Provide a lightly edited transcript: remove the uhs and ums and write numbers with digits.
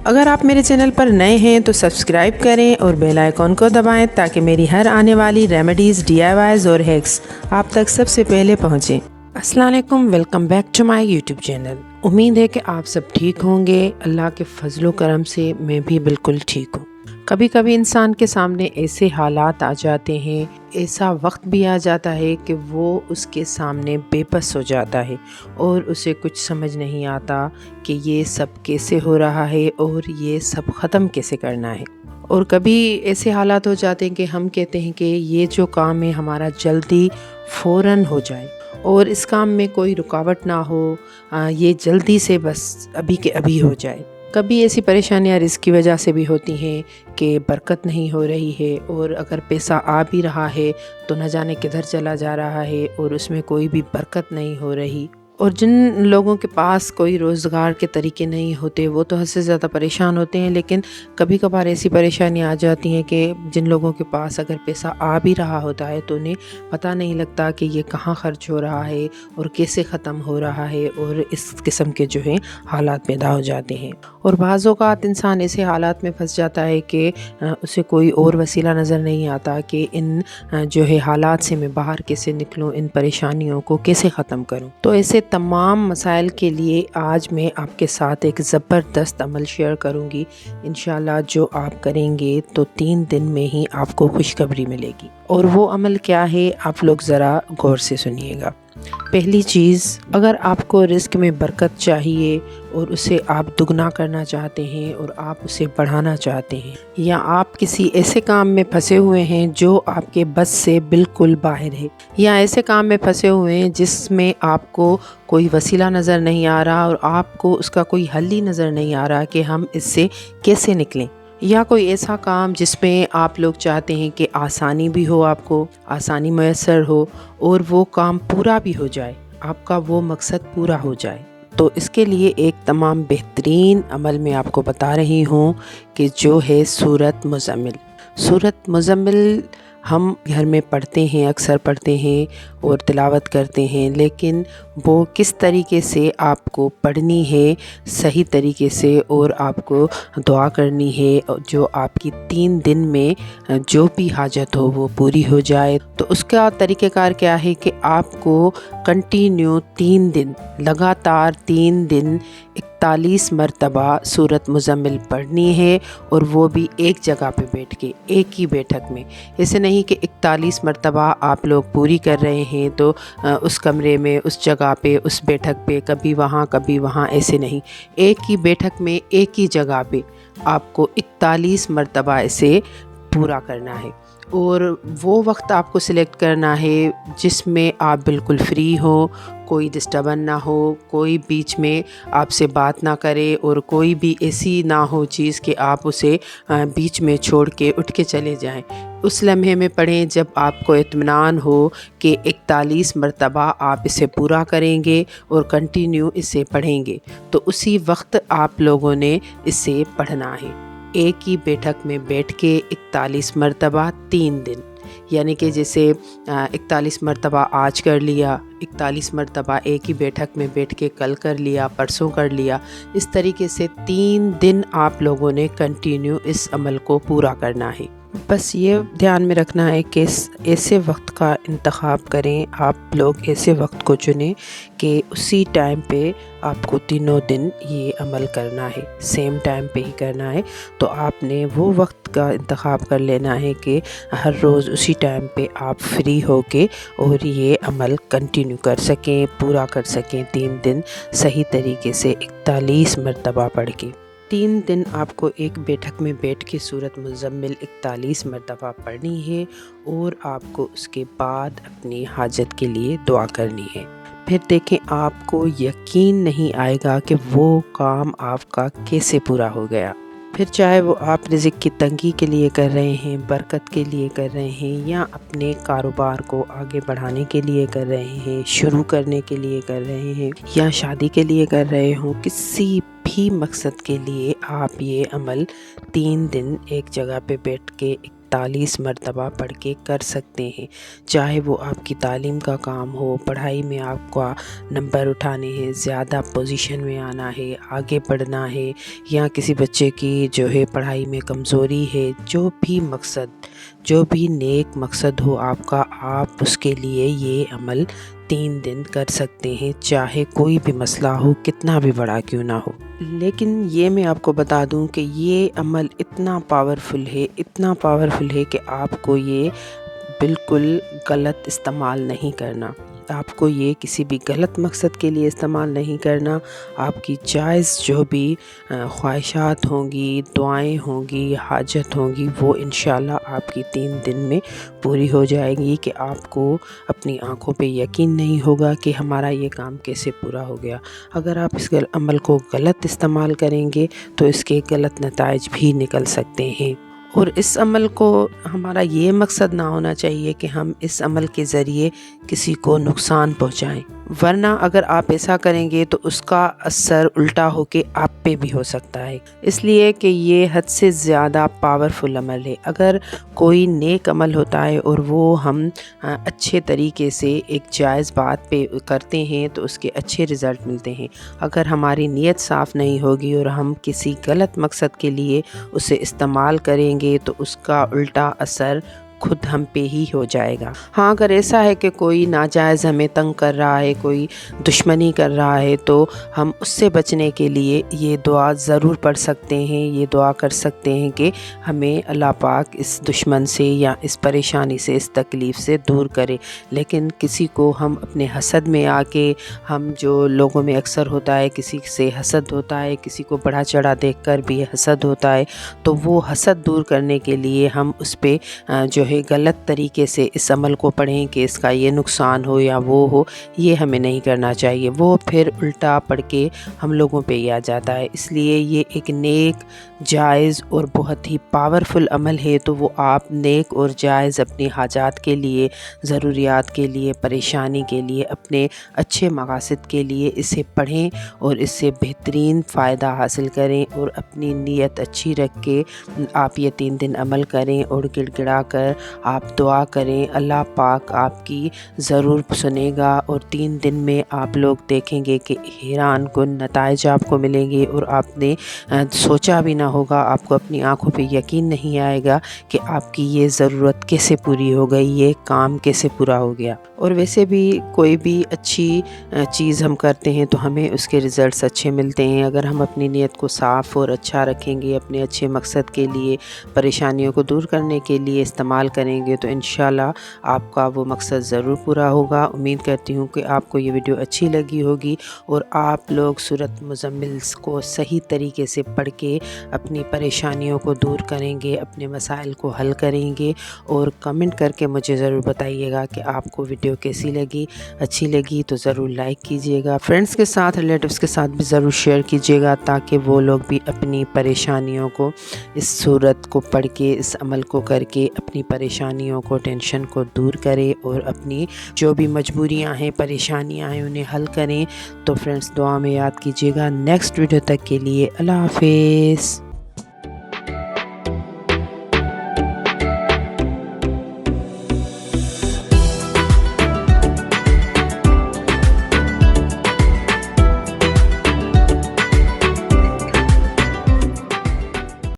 اگر آپ میرے چینل پر نئے ہیں تو سبسکرائب کریں اور بیل آئیکن کو دبائیں تاکہ میری ہر آنے والی ریمیڈیز DIYs اور ہیکس آپ تک سب سے پہلے پہنچیں۔ السلام علیکم، welcome back to my YouTube channel. امید ہے کہ آپ سب ٹھیک ہوں گے۔ اللہ کے فضل و کرم سے میں بھی بالکل ٹھیک ہوں۔ کبھی کبھی انسان کے سامنے ایسے حالات آ جاتے ہیں، ایسا وقت بھی آ جاتا ہے کہ وہ اس کے سامنے بے بس ہو جاتا ہے اور اسے کچھ سمجھ نہیں آتا کہ یہ سب کیسے ہو رہا ہے اور یہ سب ختم کیسے کرنا ہے۔ اور کبھی ایسے حالات ہو جاتے ہیں کہ ہم کہتے ہیں کہ یہ جو کام ہے ہمارا جلدی فوراً ہو جائے اور اس کام میں کوئی رکاوٹ نہ ہو، یہ جلدی سے بس ابھی کے ابھی ہو جائے۔ کبھی ایسی پریشانیاں رزق کی وجہ سے بھی ہوتی ہیں کہ برکت نہیں ہو رہی ہے، اور اگر پیسہ آ بھی رہا ہے تو نہ جانے کدھر چلا جا رہا ہے اور اس میں کوئی بھی برکت نہیں ہو رہی۔ اور جن لوگوں کے پاس کوئی روزگار کے طریقے نہیں ہوتے وہ تو حد سے زیادہ پریشان ہوتے ہیں، لیکن کبھی کبھار ایسی پریشانیاں آ جاتی ہیں کہ جن لوگوں کے پاس اگر پیسہ آ بھی رہا ہوتا ہے تو انہیں پتہ نہیں لگتا کہ یہ کہاں خرچ ہو رہا ہے اور کیسے ختم ہو رہا ہے، اور اس قسم کے جو ہیں حالات پیدا ہو جاتے ہیں۔ اور بعض اوقات انسان ایسے حالات میں پھنس جاتا ہے کہ اسے کوئی اور وسیلہ نظر نہیں آتا کہ ان جو ہے حالات سے میں باہر کیسے نکلوں، ان پریشانیوں کو کیسے ختم کروں۔ تو ایسے تمام مسائل کے لیے آج میں آپ کے ساتھ ایک زبردست عمل شیئر کروں گی، انشاءاللہ جو آپ کریں گے تو 3 دن میں ہی آپ کو خوشخبری ملے گی۔ اور وہ عمل کیا ہے آپ لوگ ذرا غور سے سنیے گا۔ پہلی چیز، اگر آپ کو رزق میں برکت چاہیے اور اسے آپ دگنا کرنا چاہتے ہیں اور آپ اسے بڑھانا چاہتے ہیں، یا آپ کسی ایسے کام میں پھنسے ہوئے ہیں جو آپ کے بس سے بالکل باہر ہے، یا ایسے کام میں پھنسے ہوئے ہیں جس میں آپ کو کوئی وسیلہ نظر نہیں آ رہا اور آپ کو اس کا کوئی حل ہی نظر نہیں آ رہا کہ ہم اس سے کیسے نکلیں، یا کوئی ایسا کام جس میں آپ لوگ چاہتے ہیں کہ آسانی بھی ہو، آپ کو آسانی میسر ہو اور وہ کام پورا بھی ہو جائے، آپ کا وہ مقصد پورا ہو جائے، تو اس کے لیے ایک تمام بہترین عمل میں آپ کو بتا رہی ہوں کہ جو ہے سورۃ مزمل۔ سورۃ مزمل ہم گھر میں پڑھتے ہیں، اکثر پڑھتے ہیں اور تلاوت کرتے ہیں، لیکن وہ کس طریقے سے آپ کو پڑھنی ہے صحیح طریقے سے، اور آپ کو دعا کرنی ہے جو آپ کی 3 دن میں جو بھی حاجت ہو وہ پوری ہو جائے۔ تو اس کا طریقہ کار کیا ہے کہ آپ کو کنٹینیو 3 دن لگاتار 3 دن 41 مرتبہ سورۃ مزمل پڑھنی ہے، اور وہ بھی ایک جگہ پہ بیٹھ کے، ایک ہی بیٹھک میں۔ ایسے نہیں کہ 41 مرتبہ آپ لوگ پوری کر رہے ہیں تو اس کمرے میں، اس جگہ پہ، اس بیٹھک پہ، کبھی وہاں، ایسے نہیں، ایک ہی بیٹھک میں، ایک ہی جگہ پہ آپ کو 41 مرتبہ اسے پورا کرنا ہے۔ اور وہ وقت آپ کو سلیکٹ کرنا ہے جس میں آپ بالکل فری ہو، کوئی ڈسٹربن نہ ہو، کوئی بیچ میں آپ سے بات نہ کرے، اور کوئی بھی ایسی نہ ہو چیز کہ آپ اسے بیچ میں چھوڑ کے اٹھ کے چلے جائیں۔ اس لمحے میں پڑھیں جب آپ کو اطمینان ہو کہ 41 مرتبہ آپ اسے پورا کریں گے اور کنٹینیو اسے پڑھیں گے، تو اسی وقت آپ لوگوں نے اسے پڑھنا ہے، ایک ہی بیٹھک میں بیٹھ کے 41 مرتبہ 3 دن، یعنی کہ جیسے 41 مرتبہ آج کر لیا، 41 مرتبہ ایک ہی بیٹھک میں بیٹھ کے کل کر لیا، پرسوں کر لیا، اس طریقے سے 3 دن آپ لوگوں نے کنٹینیو اس عمل کو پورا کرنا ہے۔ بس یہ دھیان میں رکھنا ہے کہ ایسے وقت کا انتخاب کریں، آپ لوگ ایسے وقت کو چنیں کہ اسی ٹائم پہ آپ کو تینوں دن یہ عمل کرنا ہے، سیم ٹائم پہ ہی کرنا ہے۔ تو آپ نے وہ وقت کا انتخاب کر لینا ہے کہ ہر روز اسی ٹائم پہ آپ فری ہو کے اور یہ عمل کنٹینیو کر سکیں، پورا کر سکیں 3 دن صحیح طریقے سے 41 مرتبہ پڑھ کے۔ 3 دن آپ کو ایک بیٹھک میں بیٹھ کے سورۃ مزمل 41 مرتبہ پڑھنی ہے، اور آپ کو اس کے بعد اپنی حاجت کے لیے دعا کرنی ہے۔ پھر دیکھیں آپ کو یقین نہیں آئے گا کہ وہ کام آپ کا کیسے پورا ہو گیا۔ پھر چاہے وہ آپ رزق کی تنگی کے لیے کر رہے ہیں، برکت کے لیے کر رہے ہیں، یا اپنے کاروبار کو آگے بڑھانے کے لیے کر رہے ہیں، شروع کرنے کے لیے کر رہے ہیں، یا شادی کے لیے کر رہے ہوں، کسی بھی مقصد کے لیے آپ یہ عمل 3 دن ایک جگہ پہ بیٹھ کے 41 مرتبہ پڑھ کے کر سکتے ہیں، چاہے وہ آپ کی تعلیم کا کام ہو، پڑھائی میں آپ کو نمبر اٹھانے ہیں، زیادہ پوزیشن میں آنا ہے، آگے بڑھنا ہے، یا کسی بچے کی جو ہے پڑھائی میں کمزوری ہے، جو بھی نیک مقصد ہو آپ کا، آپ اس کے لیے یہ عمل 3 دن کر سکتے ہیں، چاہے کوئی بھی مسئلہ ہو، کتنا بھی بڑا کیوں نہ ہو۔ لیکن یہ میں آپ کو بتا دوں کہ یہ عمل اتنا پاورفل ہے کہ آپ کو یہ بالکل غلط استعمال نہیں کرنا، آپ کو یہ کسی بھی غلط مقصد کے لیے استعمال نہیں کرنا۔ آپ کی جائز جو بھی خواہشات ہوں گی، دعائیں ہوں گی، حاجت ہوں گی، وہ انشاءاللہ آپ کی 3 دن میں پوری ہو جائے گی کہ آپ کو اپنی آنکھوں پہ یقین نہیں ہوگا کہ ہمارا یہ کام کیسے پورا ہو گیا۔ اگر آپ اس عمل کو غلط استعمال کریں گے تو اس کے غلط نتائج بھی نکل سکتے ہیں، اور اس عمل کو ہمارا یہ مقصد نہ ہونا چاہیے کہ ہم اس عمل کے ذریعے کسی کو نقصان پہنچائیں، ورنہ اگر آپ ایسا کریں گے تو اس کا اثر الٹا ہو کے آپ پہ بھی ہو سکتا ہے، اس لیے کہ یہ حد سے زیادہ پاورفل عمل ہے۔ اگر کوئی نیک عمل ہوتا ہے اور وہ ہم اچھے طریقے سے ایک جائز بات پہ کرتے ہیں تو اس کے اچھے رزلٹ ملتے ہیں۔ اگر ہماری نیت صاف نہیں ہوگی اور ہم کسی غلط مقصد کے لیے اسے استعمال کریں گے تو اس کا الٹا اثر خود ہم پہ ہی ہو جائے گا۔ ہاں، اگر ایسا ہے کہ کوئی ناجائز ہمیں تنگ کر رہا ہے، کوئی دشمنی کر رہا ہے، تو ہم اس سے بچنے کے لیے یہ دعا ضرور پڑھ سکتے ہیں، یہ دعا کر سکتے ہیں کہ ہمیں اللہ پاک اس دشمن سے یا اس پریشانی سے، اس تکلیف سے دور کرے۔ لیکن کسی کو ہم اپنے حسد میں آ کے، ہم جو لوگوں میں اکثر ہوتا ہے، کسی سے حسد ہوتا ہے، کسی کو بڑا چڑھا دیکھ کر بھی حسد ہوتا ہے، تو وہ حسد دور کرنے کے لیے ہم اس پہ جو ہے غلط طریقے سے اس عمل کو پڑھیں کہ اس کا یہ نقصان ہو یا وہ ہو، یہ ہمیں نہیں کرنا چاہیے، وہ پھر الٹا پڑھ کے ہم لوگوں پہ ہی آ جاتا ہے۔ اس لیے یہ ایک نیک، جائز اور بہت ہی پاورفل عمل ہے، تو وہ آپ نیک اور جائز اپنی حاجات کے لیے، ضروریات کے لیے، پریشانی کے لیے، اپنے اچھے مقاصد کے لیے اسے پڑھیں اور اس سے بہترین فائدہ حاصل کریں، اور اپنی نیت اچھی رکھ کے آپ یہ 3 دن عمل کریں اور گڑ گڑا کر آپ دعا کریں، اللہ پاک آپ کی ضرور سنے گا، اور 3 دن میں آپ لوگ دیکھیں گے کہ حیران کن نتائج آپ کو ملیں گے، اور آپ نے سوچا بھی نہ ہوگا، آپ کو اپنی آنکھوں پہ یقین نہیں آئے گا کہ آپ کی یہ ضرورت کیسے پوری ہو گئی، یہ کام کیسے پورا ہو گیا۔ اور ویسے بھی کوئی بھی اچھی چیز ہم کرتے ہیں تو ہمیں اس کے رزلٹس اچھے ملتے ہیں۔ اگر ہم اپنی نیت کو صاف اور اچھا رکھیں گے، اپنے اچھے مقصد کے لیے، پریشانیوں کو دور کرنے کے لیے استعمال کریں گے، تو انشاءاللہ آپ کا وہ مقصد ضرور پورا ہوگا۔ امید کرتی ہوں کہ آپ کو یہ ویڈیو اچھی لگی ہوگی، اور آپ لوگ سورۃ مزمل کو صحیح طریقے سے پڑھ کے اپنی پریشانیوں کو دور کریں گے، اپنے مسائل کو حل کریں گے، اور کمنٹ کر کے مجھے ضرور بتائیے گا کہ آپ کو ویڈیو کیسی لگی۔ اچھی لگی تو ضرور لائک کیجیے گا، فرینڈس کے ساتھ، ریلیٹیوز کے ساتھ بھی ضرور شیئر کیجیے گا، تاکہ وہ لوگ بھی اپنی پریشانیوں کو، اس صورت کو پڑھ کے، اس عمل کو کر کے اپنی پریشانیوں کو، ٹینشن کو دور کرے، اور اپنی جو بھی مجبوریاں ہیں، پریشانیاں ہیں، انہیں حل کریں۔ تو فرینڈس، دعا میں یاد کیجیے گا۔ نیکسٹ ویڈیو تک کے لیے اللہ حافظ۔